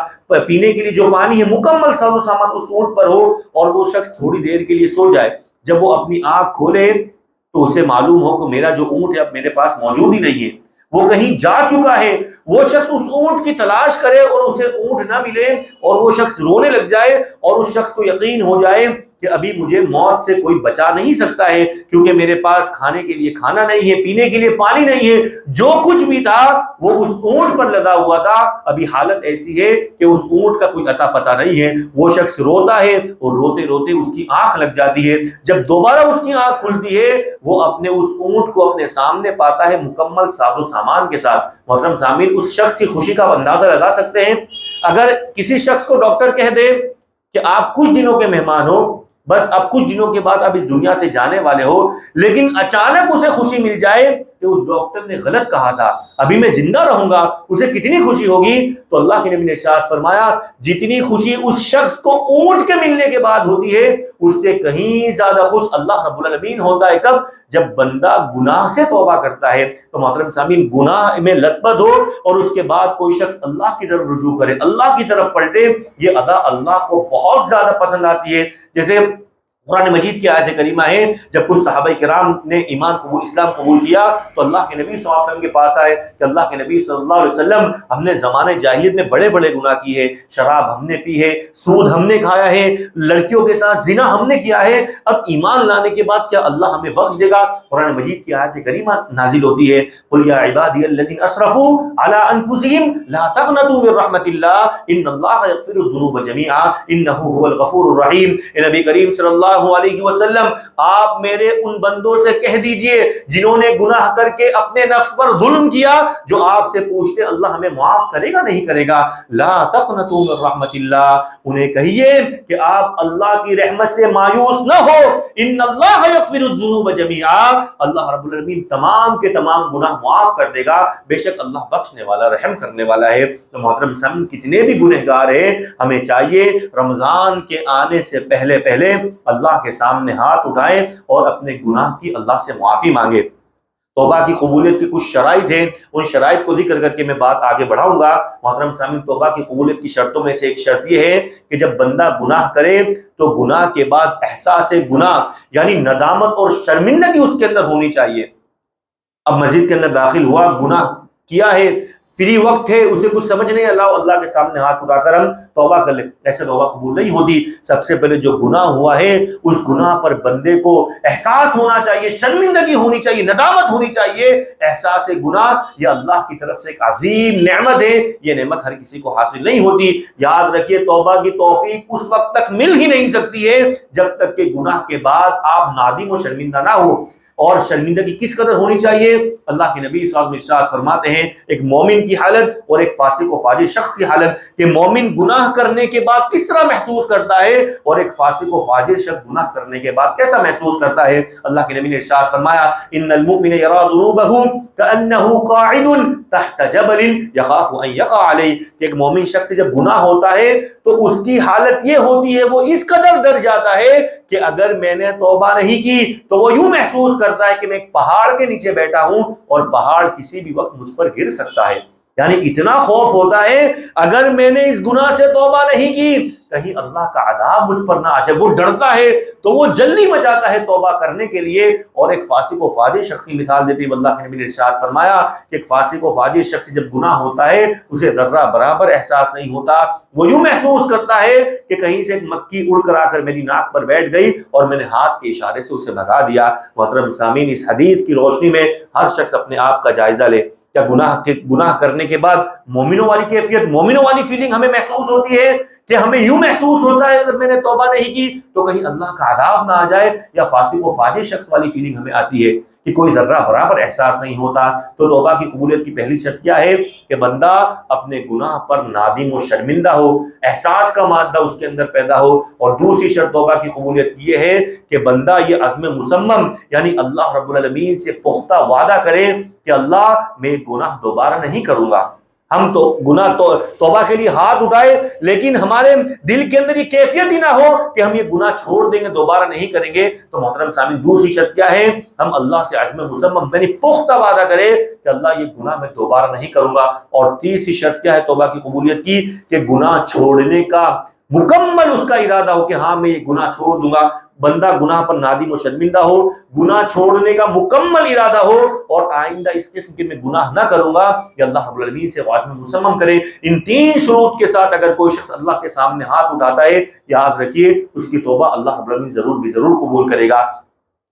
S3: پینے کے لیے جو پانی ہے, مکمل ساز و سامان اس اونٹ پر ہو, اور وہ شخص تھوڑی دیر کے لیے سو جائے. جب وہ اپنی آنکھ کھولے تو اسے معلوم ہو کہ میرا جو اونٹ ہے اب میرے پاس موجود ہی نہیں ہے, وہ کہیں جا چکا ہے. وہ شخص اس اونٹ کی تلاش کرے اور اسے اونٹ نہ ملے, اور وہ شخص رونے لگ جائے, اور اس شخص کو یقین ہو جائے کہ ابھی مجھے موت سے کوئی بچا نہیں سکتا ہے, کیونکہ میرے پاس کھانے کے لیے کھانا نہیں ہے, پینے کے لیے پانی نہیں ہے, جو کچھ بھی تھا وہ اس اونٹ پر لگا ہوا تھا. ابھی حالت ایسی ہے کہ اس اونٹ کا کوئی اتا پتہ نہیں ہے. وہ شخص روتا ہے اور روتے روتے اس کی آنکھ لگ جاتی ہے. جب دوبارہ اس کی آنکھ کھلتی ہے وہ اپنے اس اونٹ کو اپنے سامنے پاتا ہے مکمل ساز و سامان کے ساتھ. محترم سامعین اس شخص کی خوشی کا اندازہ لگا سکتے ہیں. اگر کسی شخص کو ڈاکٹر کہہ دے کہ آپ کچھ دنوں کے مہمان ہو, بس اب کچھ دنوں کے بعد آپ اس دنیا سے جانے والے ہو، لیکن اچانک اسے خوشی مل جائے کہ اس ڈاکٹر نے غلط کہا تھا، ابھی میں زندہ رہوں گا، اسے کتنی خوشی ہوگی؟ تو اللہ کے نبی نے ارشاد فرمایا جتنی خوشی اس شخص کو اونٹ کے ملنے کے بعد ہوتی ہے، اس سے کہیں زیادہ خوش اللہ رب العالمین ہوتا ہے کب؟ جب بندہ گناہ سے توبہ کرتا ہے۔ تو محترم سامعین، گناہ میں لتپت ہو اور اس کے بعد کوئی شخص اللہ کی طرف رجوع کرے، اللہ کی طرف پلٹے، یہ ادا اللہ کو بہت زیادہ پسند آتی ہے۔ جیسے قرآن مجید کی آیت کریمہ ہے، جب کچھ صحابہ کرام نے اسلام قبول کیا تو اللہ کے نبی صلی اللہ علیہ وسلم کے پاس آئے کہ اللہ کے نبی صلی اللہ علیہ وسلم، ہم نے زمانے جاہلیت میں بڑے بڑے گناہ کیے ہیں، شراب ہم نے پی ہے، سود ہم نے کھایا ہے، لڑکیوں کے ساتھ زنا ہم نے کیا ہے، اب ایمان لانے کے بعد کیا اللہ ہمیں بخش دے گا؟ قرآن مجید کی آیت کریمہ نازل ہوتی ہے، قل یا عبادی الذین اسرفوا علی انفسہم لا تقنطوا من رحمت اللہ ان اللہ یغفر الذنوب جميعا انہ هو الغفور الرحیم۔ اے نبی کریم صلی اللہ علیہ وسلم، آپ میرے ان بندوں سے کہہ دیجئے جنہوں نے گناہ کر کے اپنے نفس پر ظلم کیا، جو آپ سے پوچھتے اللہ ہمیں معاف کرے گا نہیں کرے گا، لا تقنطوا من رحمت اللہ، انہیں کہیے کہ آپ اللہ کی رحمت سے مایوس نہ ہو، ان اللہ یغفر الذنوب جميعا، اللہ رب العالمین تمام کے تمام گناہ معاف کر دے گا، بے شک اللہ بخشنے والا رحم کرنے والا ہے۔ تو محترم سامعین، کتنے بھی گنہگار ہیں، ہمیں چاہیے رمضان کے آنے سے پہلے اللہ کے سامنے ہاتھ اٹھائیں اور اپنے گناہ کی اللہ سے معافی مانگے۔ توبہ کی قبولیت کی کچھ شرائط ہیں، ان شرائط کو ذکر کر کے میں بات آگے بڑھاؤں گا۔ محترم سامعین، توبہ کی قبولیت کی شرطوں میں سے ایک شرط یہ ہے کہ جب بندہ گناہ کرے تو گناہ کے بعد احساس گناہ یعنی ندامت اور شرمندگی اس کے اندر ہونی چاہیے۔ اب مسجد کے اندر داخل ہوا، گناہ کیا ہے، فری وقت ہے، اسے کچھ سمجھ نہیں، اللہ کے سامنے ہاتھ اٹھا کر ہم توبہ کر لیں، ایسے توبہ قبول نہیں ہوتی۔ سب سے پہلے جو گناہ ہوا ہے اس گناہ پر بندے کو احساس ہونا چاہیے، شرمندگی ہونی چاہیے، ندامت ہونی چاہیے۔ احساس گناہ یہ اللہ کی طرف سے ایک عظیم نعمت ہے، یہ نعمت ہر کسی کو حاصل نہیں ہوتی۔ یاد رکھیے، توبہ کی توفیق اس وقت تک مل ہی نہیں سکتی ہے جب تک کہ گناہ کے بعد آپ نادم و شرمندہ نہ ہو۔ اور شرمندگی کس قدر ہونی چاہیے؟ اللہ کے نبی صلی اللہ علیہ وسلم ارشاد فرماتے ہیں ایک مومن کی حالت اور ایک فاسق و فاجر شخص کی حالت، کہ مومن گناہ کرنے کے بعد کس طرح محسوس کرتا ہے اور ایک فاسق و فاجر شخص گناہ کرنے کے بعد کیسا محسوس کرتا ہے۔ اللہ کے نبی نے ارشاد فرمایا ان المؤمن یرى ذنوبه كأنه قاعد تحت جبل يخاف ان يقع عليه، کہ ایک مومن شخص جب گناہ ہوتا ہے تو اس کی حالت یہ ہوتی ہے، وہ اس قدر ڈر جاتا ہے کہ اگر میں نے توبہ نہیں کی تو وہ یوں محسوس کرتا ہے کہ میں ایک پہاڑ کے نیچے بیٹھا ہوں اور پہاڑ کسی بھی وقت مجھ پر گر سکتا ہے۔ یعنی اتنا خوف ہوتا ہے اگر میں نے اس گناہ سے توبہ نہیں کی کہیں اللہ کا عذاب مجھ پر نہ آ جائے، وہ ڈرتا ہے تو وہ جلدی مچاتا ہے توبہ کرنے کے لیے۔ اور ایک فاسق و فاجر شخص کی مثال دیتے ہوئے اللہ کے نبی نے ارشاد فرمایا کہ ایک فاسق و فاجر شخص جب گناہ ہوتا ہے اسے ذرہ برابر احساس نہیں ہوتا، وہ یوں محسوس کرتا ہے کہ کہیں سے مکھی اڑ کر آ کر میری ناک پر بیٹھ گئی اور میں نے ہاتھ کے اشارے سے اسے بھگا دیا۔ محترم سامعین، اس حدیث کی روشنی میں ہر شخص اپنے آپ کا جائزہ لے، کیا گناہ کرنے کے بعد مومنوں والی کیفیت، مومنوں والی فیلنگ ہمیں محسوس ہوتی ہے کہ ہمیں یوں محسوس ہوتا ہے اگر میں نے توبہ نہیں کی تو کہیں اللہ کا عذاب نہ آ جائے، یا فاسق و فاجر شخص والی فیلنگ ہمیں آتی ہے کہ کوئی ذرہ برابر احساس نہیں ہوتا؟ تو توبہ کی قبولیت کی پہلی شرط کیا ہے کہ بندہ اپنے گناہ پر نادم و شرمندہ ہو، احساس کا مادہ اس کے اندر پیدا ہو۔ اور دوسری شرط توبہ کی قبولیت یہ ہے کہ بندہ یہ عزم مصمم یعنی اللہ رب العالمین سے پختہ وعدہ کرے کہ اللہ میں گناہ دوبارہ نہیں کروں گا۔ ہم تو گناہ توبہ کے لیے ہاتھ اٹھائے لیکن ہمارے دل کے اندر یہ کیفیت ہی نہ ہو کہ ہم یہ گناہ چھوڑ دیں گے، دوبارہ نہیں کریں گے۔ تو محترم سامعین، دوسری شرط کیا ہے؟ ہم اللہ سے عزم مصمم یعنی پختہ وعدہ کرے کہ اللہ یہ گناہ میں دوبارہ نہیں کروں گا۔ اور تیسری شرط کیا ہے توبہ کی قبولیت کی؟ کہ گناہ چھوڑنے کا مکمل اس کا ارادہ ہو کہ ہاں میں یہ گناہ چھوڑ دوں گا۔ بندہ گناہ پر نادم و شرمندہ ہو، گناہ چھوڑنے کا مکمل ارادہ ہو اور آئندہ اس قسم کے میں گناہ نہ کروں گا، یا اللہ رب العالمین سے عزم مصمم کرے۔ ان تین شروط کے ساتھ اگر کوئی شخص اللہ کے سامنے ہاتھ اٹھاتا ہے، یاد رکھیے اس کی توبہ اللہ رب العالمین ضرور قبول کرے گا۔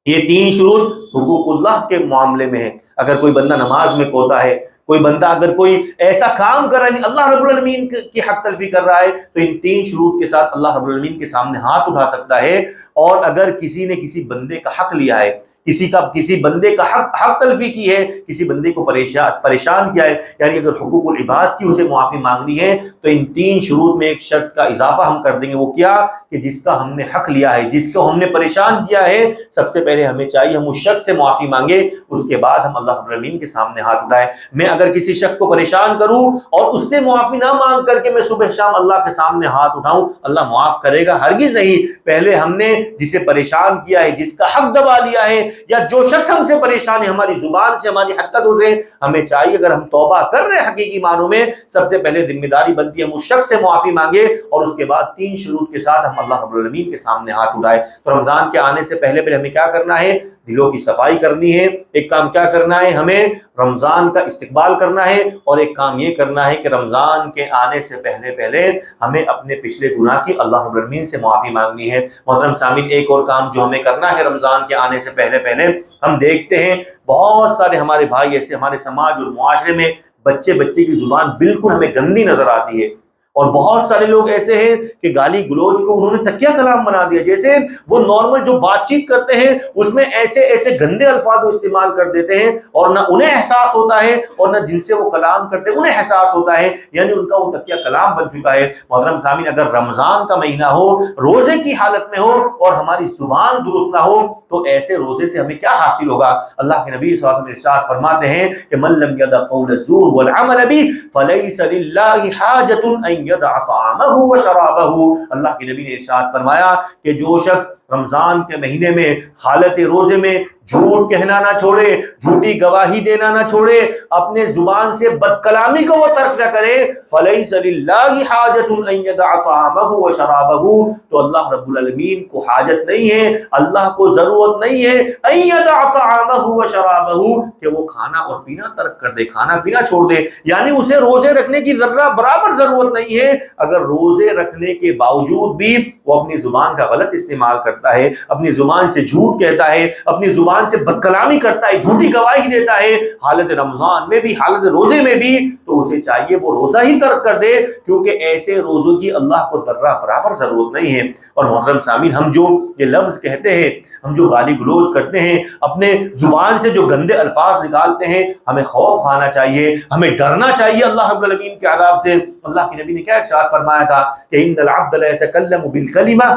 S3: یہ تین شروط حقوق اللہ کے معاملے میں ہے۔ اگر کوئی بندہ نماز میں کوتا ہے، کوئی بندہ اگر کوئی ایسا کام کر رہا ہے اللہ رب العالمین کی حق تلفی کر رہا ہے تو ان تین شروط کے ساتھ اللہ رب العالمین کے سامنے ہاتھ اٹھا سکتا ہے۔ اور اگر کسی نے کسی بندے کا حق لیا ہے، کسی بندے کا حق تلفی کی ہے، کسی بندے کو پریشان کیا ہے، یعنی اگر حقوق العباد کی اسے معافی مانگنی ہے تو ان 3 شروط میں ایک شرط کا اضافہ ہم کر دیں گے، وہ کیا کہ جس کا ہم نے حق لیا ہے، جس کو ہم نے پریشان کیا ہے، سب سے پہلے ہمیں چاہیے ہم اس شخص سے معافی مانگے، اس کے بعد ہم اللہ رب العالمین کے سامنے ہاتھ اٹھائیں۔ میں اگر کسی شخص کو پریشان کروں اور اس سے معافی نہ مانگ کر کے میں صبح شام اللہ کے سامنے ہاتھ اٹھاؤں، اللہ معاف کرے گا؟ ہرگز نہیں۔ پہلے ہم نے جسے پریشان کیا ہے، جس کا حق دبا لیا ہے، یا جو شخص ہم سے پریشان ہے ہماری زبان سے، ہماری حرکتوں سے، ہمیں چاہیے اگر ہم توبہ کر رہے ہیں حقیقی معنوں میں، سب سے پہلے ذمہ داری بنتی ہے ہم اس شخص سے معافی مانگے، اور اس کے بعد 3 شروط کے ساتھ ہم اللہ رب العالمین کے سامنے ہاتھ اٹھائے۔ تو رمضان کے آنے سے پہلے ہمیں کیا کرنا ہے؟ دلوں کی صفائی کرنی ہے۔ ایک کام کیا کرنا ہے؟ ہمیں رمضان کا استقبال کرنا ہے، اور ایک کام یہ کرنا ہے کہ رمضان کے آنے سے پہلے ہمیں اپنے پچھلے گناہ کی اللہ رب العالمین سے معافی مانگنی ہے۔ محترم سامعین، ایک اور کام جو ہمیں کرنا ہے رمضان کے آنے سے پہلے ہم دیکھتے ہیں بہت سارے ہمارے بھائی ایسے ہمارے سماج اور معاشرے میں بچے کی زبان بالکل ہمیں گندی نظر آتی ہے، اور بہت سارے لوگ ایسے ہیں کہ گالی گلوچ کو انہوں نے تکیہ کلام بنا دیا، جیسے وہ نارمل جو بات چیت کرتے ہیں اس میں ایسے گندے الفاظ استعمال کر دیتے ہیں، اور نہ انہیں احساس ہوتا ہے اور نہ جن سے وہ کلام کرتے ہیں انہیں احساس ہوتا ہے، یعنی ان کا وہ تکیہ کلام بن چکا ہے۔ محترم سامعین، اگر رمضان کا مہینہ ہو، روزے کی حالت میں ہو اور ہماری زبان درست نہ ہو تو ایسے روزے سے ہمیں کیا حاصل ہوگا؟ اللہ کے نبی صلی اللہ علیہ وسلم ارشاد فرماتے ہیں کہ من لم يدع قول الزور والعمل به فليس لله حاجة ان يدع طعامه وشرابه۔ اللہ کے نبی نے ارشاد فرمایا کہ جو شخص رمضان کے مہینے میں حالت روزے میں جھوٹ کہنا نہ چھوڑے، جھوٹی گواہی دینا نہ چھوڑے، اپنے زبان سے بد کلامی کو وہ ترک نہ کرے، فَلَيْسَ لِلَّهِ حَاجَةٌ أَن يَدَعَ طَعَامَهُ وَشَرَابَهُ، تو اللہ رب العالمین کو حاجت نہیں ہے، اللہ کو ضرورت نہیں ہے أَن يَدَعَ طَعَامَهُ وَشَرَابَهُ کہ وہ کھانا اور پینا ترک کر دے، کھانا پینا چھوڑ دے، یعنی اسے روزے رکھنے کی ذرہ برابر ضرورت نہیں ہے، اگر روزے رکھنے کے باوجود بھی وہ اپنی زبان کا غلط استعمال کرتا ہے، اپنی زبان سے جھوٹ کہتا ہے، اپنی زبان سے بد کلامی کرتا ہے، جھوٹی گواہی دیتا ہے، حالت رمضان میں بھی حالت روزے میں بھی، تو اسے چاہیے وہ روزہ ہی ترک کر دے، کیونکہ ایسے روزوں کی اللہ کو ذرہ برابر ضرورت نہیں ہے۔ اور محترم سامعین، ہم جو یہ لفظ کہتے ہیں، ہم جو گالی گلوچ کرتے ہیں، اپنے زبان سے جو گندے الفاظ نکالتے ہیں، ہمیں خوف کھانا چاہیے، ہمیں ڈرنا چاہیے اللہ رب العالمین کے عذاب سے۔ اللہ کے نبی نے کیا ارشاد فرمایا تھا کہ ان العبد لا يتكلم بالكلمہ،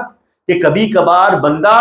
S3: کہ کبھی کبھار بندہ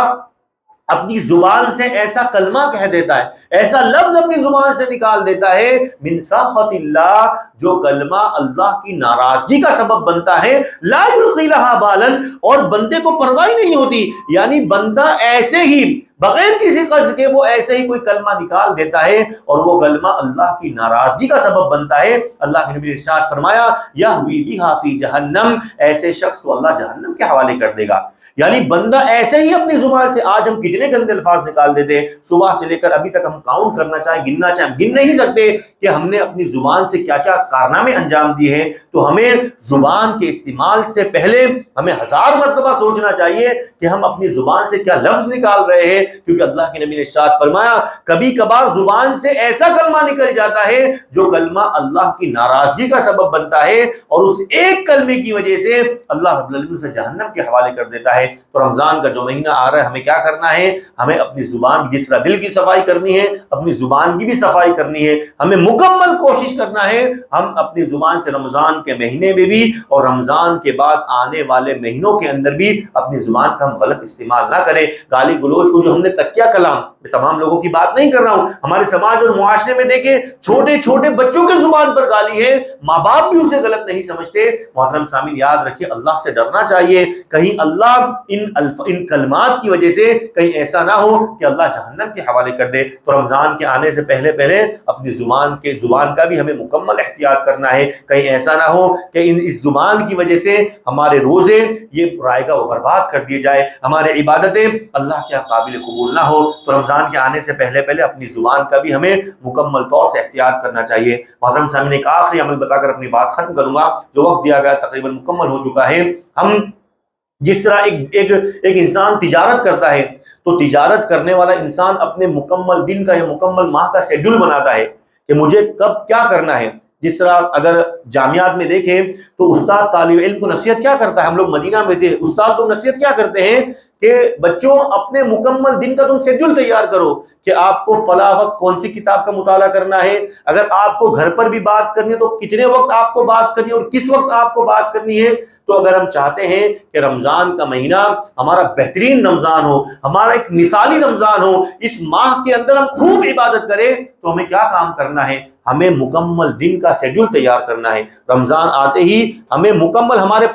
S3: اپنی زبان سے ایسا کلمہ کہہ دیتا ہے، ایسا لفظ اپنی زبان سے نکال دیتا ہے، من سخط اللہ، جو کلمہ اللہ کی ناراضگی کا سبب بنتا ہے، لا یلقی لہا بالا، اور بندے کو پرواہ نہیں ہوتی، یعنی بندہ ایسے ہی بغیر کسی قصد کے وہ ایسے ہی کوئی کلمہ نکال دیتا ہے اور وہ کلمہ اللہ کی ناراضگی کا سبب بنتا ہے۔ اللہ کے نبی نے ارشاد فرمایا یہوی بہا فی جہنم، ایسے شخص کو اللہ جہنم کے حوالے کر دے گا۔ یعنی بندہ ایسے ہی اپنی زبان سے، آج ہم کتنے گندے الفاظ نکال دیتے ہیں، صبح سے لے کر ابھی تک ہم کاؤنٹ کرنا چاہیں، گننا چاہیں، گن نہیں سکتے کہ ہم نے اپنی زبان سے کیا کیا کارنامے انجام دیے ہیں۔ تو ہمیں زبان کے استعمال سے پہلے ہمیں 1000 مرتبہ سوچنا چاہیے کہ ہم اپنی زبان سے کیا لفظ نکال رہے ہیں، کیونکہ اللہ کے نبی نے ارشاد فرمایا کبھی کبھار زبان سے ایسا کلمہ نکل جاتا ہے جو کلمہ اللہ کی ناراضگی کا سبب بنتا ہے، اور اس ایک کلمے کی وجہ سے اللہ رب العالمین سے جہنم کے حوالے کر دیتا ہے۔ تو رمضان کا جو مہینہ آ رہا ہے، ہمیں کیا کرنا ہے؟ ہمیں اپنی زبان کی، جس طرح دل کی صفائی کرنی ہے، اپنی زبان کی بھی صفائی کرنی ہے۔ ہمیں مکمل کوشش کرنا ہے ہم اپنی زبان سے رمضان کے مہینے میں بھی اور رمضان کے بعد آنے والے مہینوں کے اندر بھی اپنی زبان کا ہم غلط استعمال نہ کریں۔ گالی گلوچ کو جو ہم نے تکیہ کلام، میں تمام لوگوں کی بات نہیں کر رہا ہوں، ہمارے سماج اور معاشرے میں دیکھیں چھوٹے چھوٹے بچوں کے زبان پر گالی ہے، ماں باپ بھی اسے غلط نہیں سمجھتے۔ محترم سامعین، یاد رکھیے اللہ سے ڈرنا چاہیے، کہیں اللہ ان کلمات کی وجہ سے کہیں ایسا نہ ہو کہ اللہ جہنم کے حوالے کر دے۔ تو رمضان کے آنے سے پہلے اپنی زبان کا بھی ہمیں مکمل احتیاط کرنا ہے، کہیں ایسا نہ ہو کہ اس زبان کی وجہ سے ہمارے روزے یہ رائگاں و برباد کر دیے جائے، ہمارے عبادتیں اللہ کے قابل قبول نہ ہو۔ تو رمضان کے آنے سے پہلے اپنی زبان کا بھی ہمیں مکمل طور سے احتیاط کرنا چاہیے۔ محترم سامعین، ایک آخری عمل بتا کر اپنی بات ختم کروں گا، جو وقت دیا گیا تقریباً مکمل ہو چکا ہے۔ ہم جس طرح ایک انسان تجارت کرتا ہے، تو تجارت کرنے والا انسان اپنے مکمل دن کا یا مکمل ماہ کا شیڈول بناتا ہے کہ مجھے کب کیا کرنا ہے۔ جس طرح اگر جامعات میں دیکھیں تو استاد طالب علم کو نصیحت کیا کرتا ہے، ہم لوگ مدینہ میں تھے، استاد کو نصیحت کیا کرتے ہیں کہ بچوں اپنے مکمل دن کا تم شیڈول تیار کرو کہ آپ کو فلاں وقت کون سی کتاب کا مطالعہ کرنا ہے، اگر آپ کو گھر پر بھی بات کرنی ہے تو کتنے وقت آپ کو بات کرنی ہے اور کس وقت آپ کو بات کرنی ہے۔ تو اگر ہم چاہتے ہیں کہ رمضان کا مہینہ ہمارا بہترین رمضان ہو، ہمارا ایک مثالی رمضان ہو، اس ماہ کے اندر ہم خوب عبادت کریں، تو ہمیں کیا کام کرنا ہے؟ ہمیں مکمل دن کا شیڈول تیار کرنا ہے۔ رمضان آتے ہی ہمیں مکمل ہمارے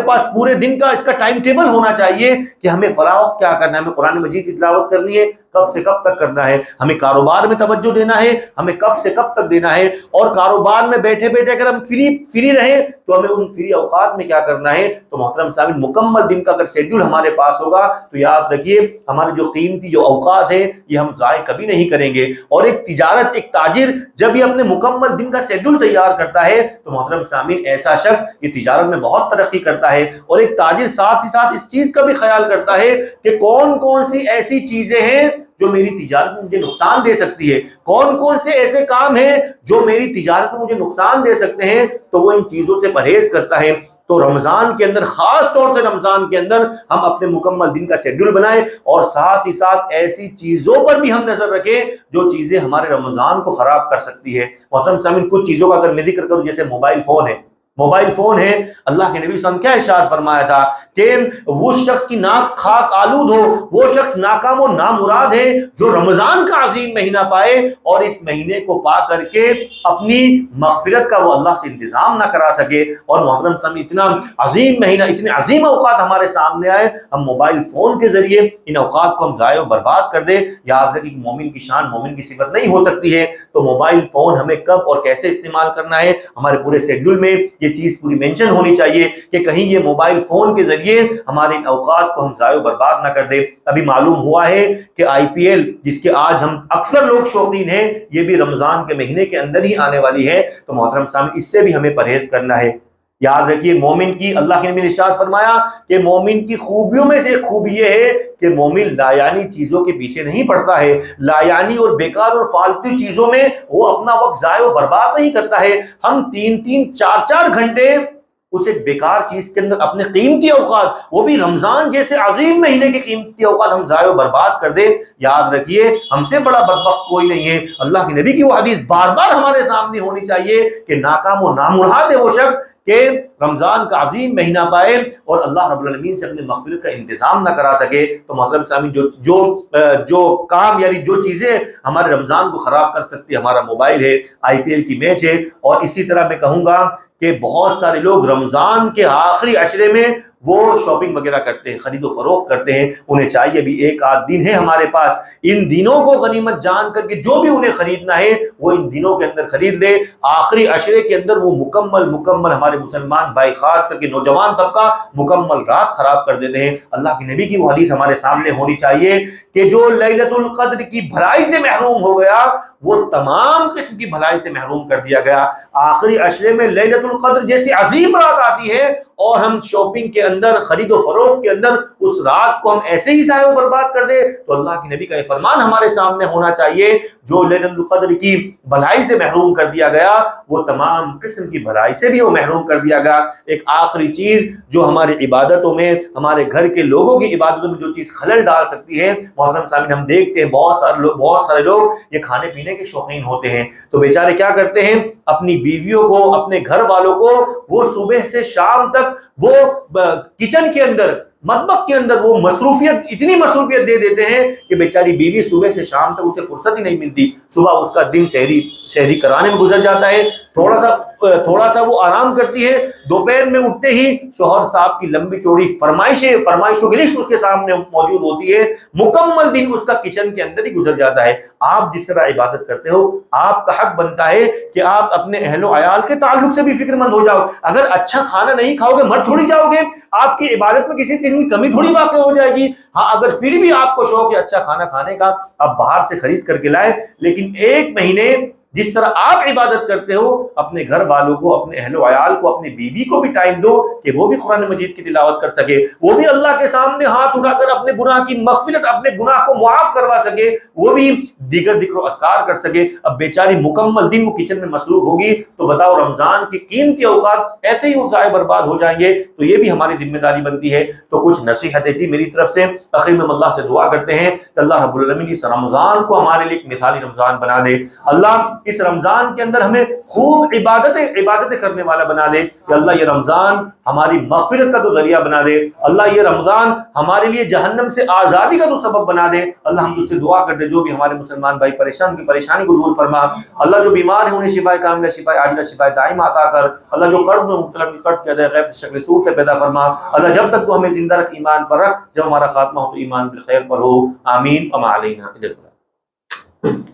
S3: پاس پورے دن کا اس کا ٹائم ٹیبل ہونا چاہیے کہ ہمیں فلاں وقت کیا کرنا ہے، ہمیں قرآن مجید کی تلاوت کرنی ہے، کب سے کب تک کرنا ہے، ہمیں کاروبار میں توجہ دینا ہے، ہمیں کب سے کب تک دینا ہے، اور کاروبار میں بیٹھے بیٹھے اگر ہم فری رہیں تو ہمیں ان فری اوقات میں کیا کرنا ہے۔ تو محترم سامعین، مکمل دن کا اگر شیڈول ہمارے پاس ہوگا تو یاد رکھیے ہمارے جو قیمتی جو اوقات ہیں یہ ہم ضائع کبھی نہیں کریں گے۔ اور ایک تاجر جب یہ اپنے مکمل دن کا شیڈول تیار کرتا ہے تو محترم سامعین ایسا شخص یہ تجارت میں بہت ترقی کرتا ہے، اور ایک تاجر ساتھ ہی ساتھ اس چیز کا بھی خیال کرتا ہے کہ کون کون سی ایسی چیزیں ہیں جو میری تجارت میں مجھے نقصان دے سکتی ہے، کون کون سے ایسے کام ہیں جو میری تجارت میں مجھے نقصان دے سکتے ہیں، تو وہ ان چیزوں سے پرہیز کرتا ہے۔ تو رمضان کے اندر، خاص طور سے رمضان کے اندر، ہم اپنے مکمل دن کا شیڈول بنائیں اور ساتھ ہی ساتھ ایسی چیزوں پر بھی ہم نظر رکھیں جو چیزیں ہمارے رمضان کو خراب کر سکتی ہے۔ محترم سامعین، کچھ چیزوں کا اگر میں ذکر کروں، جیسے موبائل فون ہے، اللہ کے نبی صلی اللہ علیہ وسلم کیا ارشاد فرمایا تھا کہ وہ شخص کی ناک خاک آلود ہو، وہ شخص ناکام و نامراد ہے جو رمضان کا عظیم مہینہ پائے اور اس مہینے کو پا کر کے اپنی مغفرت کا وہ اللہ سے انتظام نہ کرا سکے۔ اور محترم سامعین، اتنا عظیم مہینہ، اتنے عظیم اوقات ہمارے سامنے آئے، ہم موبائل فون کے ذریعے ان اوقات کو ہم ضائع و برباد کر دیں۔ یاد رکھیں کہ مومن کی شان، مومن کی صفت نہیں ہو سکتی ہے۔ تو موبائل فون ہمیں کب اور کیسے استعمال کرنا ہے، ہمارے پورے شیڈول میں یہ چیز پوری مینشن ہونی چاہیے کہ کہیں یہ موبائل فون کے ذریعے ہمارے ان اوقات کو ہم ضائع و برباد نہ کر دیں۔ ابھی معلوم ہوا ہے کہ IPL، جس کے آج ہم اکثر لوگ شوقین ہیں، یہ بھی رمضان کے مہینے کے اندر ہی آنے والی ہے۔ تو محترم سامعین، اس سے بھی ہمیں پرہیز کرنا ہے۔ یاد رکھیے مومن کی، اللہ کے نبی نے ارشاد فرمایا کہ مومن کی خوبیوں میں سے ایک خوبی یہ ہے کہ مومن لایانی چیزوں کے پیچھے نہیں پڑتا ہے، لایانی اور بیکار اور فالتو چیزوں میں وہ اپنا وقت ضائع و برباد نہیں کرتا ہے۔ ہم 3-3 4-4 گھنٹے اس ایک بیکار چیز کے اندر اپنے قیمتی اوقات، وہ بھی رمضان جیسے عظیم مہینے کے قیمتی اوقات، ہم ضائع و برباد کر دیں۔ یاد رکھیے ہم سے بڑا بدبخت کوئی نہیں ہے۔ اللہ کے نبی کی وہ حدیث بار بار ہمارے سامنے ہونی چاہیے کہ ناکام و نامراد ہے وہ شخص کہ رمضان کا عظیم مہینہ پائے اور اللہ رب العالمین سے اپنے مغفرت کا انتظام نہ کرا سکے۔ تو محترم سامعین، جو کام یعنی جو چیزیں ہمارے رمضان کو خراب کر سکتی ہے، ہمارا موبائل ہے، IPL کی میچ ہے، اور اسی طرح میں کہوں گا کہ بہت سارے لوگ رمضان کے آخری عشرے میں وہ شاپنگ وغیرہ کرتے ہیں، خرید و فروخت کرتے ہیں۔ انہیں چاہیے ابھی 1 آدھ دن ہے ہمارے پاس، ان دنوں کو غنیمت جان کر کے جو بھی انہیں خریدنا ہے وہ ان دنوں کے اندر خرید لے۔ آخری عشرے کے اندر وہ مکمل ہمارے مسلمان بھائی، خاص کر کے نوجوان طبقہ، مکمل رات خراب کر دیتے ہیں۔ اللہ کے نبی کی وہ حدیث ہمارے سامنے ہونی چاہیے کہ جو لیلۃ القدر کی بھلائی سے محروم ہو گیا وہ تمام قسم کی بھلائی سے محروم کر دیا گیا۔ آخری عشرے میں لیلۃ القدر جیسی عظیم رات آتی ہے اور ہم شاپنگ کے اندر، خرید و فروخت کے اندر اس رات کو ہم ایسے ہی ضائع و برباد کر دیں، تو اللہ کے نبی کا یہ فرمان ہمارے سامنے ہونا چاہیے، جو لیلۃ القدر کی بھلائی سے محروم کر دیا گیا وہ تمام قسم کی بھلائی سے بھی وہ محروم کر دیا گیا۔ ایک آخری چیز جو ہماری عبادتوں میں، ہمارے گھر کے لوگوں کی عبادتوں میں جو چیز خلل ڈال سکتی ہے، محترم سامعین، ہم دیکھتے ہیں بہت سارے لوگ یہ کھانے پینے کے شوقین ہوتے ہیں، تو بیچارے کیا کرتے ہیں، اپنی بیویوں کو، اپنے گھر والوں کو وہ صبح سے شام تک وہ کچن کے اندر، مطبخ کے اندر وہ اتنی مصروفیت دے دیتے ہیں کہ بیچاری بیوی صبح سے شام تک اسے فرصت ہی نہیں ملتی۔ صبح اس کا دن شہری کرانے میں گزر جاتا ہے، تھوڑا سا وہ آرام کرتی ہے، دوپہر میں اٹھتے ہی شوہر صاحب کی لمبی چوڑی فرمائشوں کی لسٹ اس کے سامنے موجود ہوتی ہے، مکمل دن اس کا کچن کے اندر ہی گزر جاتا ہے۔ آپ جس طرح عبادت کرتے ہو، آپ کا حق بنتا ہے کہ آپ اپنے اہل و عیال کے تعلق سے بھی فکر مند ہو جاؤ۔ اگر اچھا کھانا نہیں کھاؤ گے مر تھوڑی جاؤ گے، آپ کی عبادت میں کسی قسم کی کمی تھوڑی واقع ہو جائے گی۔ ہاں، اگر پھر بھی آپ کو شوق ہے اچھا کھانا کھانے کا، آپ باہر سے خرید کر کے لائیں، لیکن ایک مہینے جس طرح آپ عبادت کرتے ہو اپنے گھر والوں کو، اپنے اہل و عیال کو، اپنی بیوی کو بھی ٹائم دو کہ وہ بھی قرآن مجید کی تلاوت کر سکے، وہ بھی اللہ کے سامنے ہاتھ اٹھا کر اپنے گناہ کی مغفرت، اپنے گناہ کو معاف کروا سکے، وہ بھی دیگر ذکر و اذکار کر سکے۔ اب بیچاری مکمل دن وہ کچن میں مصروف ہوگی تو بتاؤ رمضان کی قیمتی اوقات ایسے ہی وہ ضائع برباد ہو جائیں گے۔ تو یہ بھی ہماری ذمہ داری بنتی ہے۔ تو کچھ نصیحتیں تھی میری طرف سے، آخر میں ہم اللہ سے دعا کرتے ہیں کہ اللہ رب العالمین اس رمضان کو ہمارے لیے ایک مثالی رمضان بنا دے۔ اللہ اس رمضان کے اندر ہمیں خوب عبادتیں کرنے والا بنا دے کہ اللہ یہ رمضان ہماری مغفرت کا تو ذریعہ بنا دے، اللہ یہ رمضان ہمارے لیے جہنم سے آزادی کا تو سبب بنا دے۔ اللہ ہم تجھ سے دعا کرتے جو بھی ہمارے مسلمان بھائی پریشان، کی پریشانی کو دور فرما۔ اللہ جو بیمار ہیں انہیں شفا کاملہ، شفا عاجلہ، شفا دائمہ عطا کر۔ اللہ جو قرض میں مبتلا ہیں قرض کی ادائیگی غیب سے شکل صورت پیدا فرما۔ اللہ جب تک تو ہمیں زندہ رکھ ایمان پر رکھ، جب ہمارا خاتمہ ہو تو ایمان بالخیر پر ہو۔ آمین۔ وما علینا الا البلاغ۔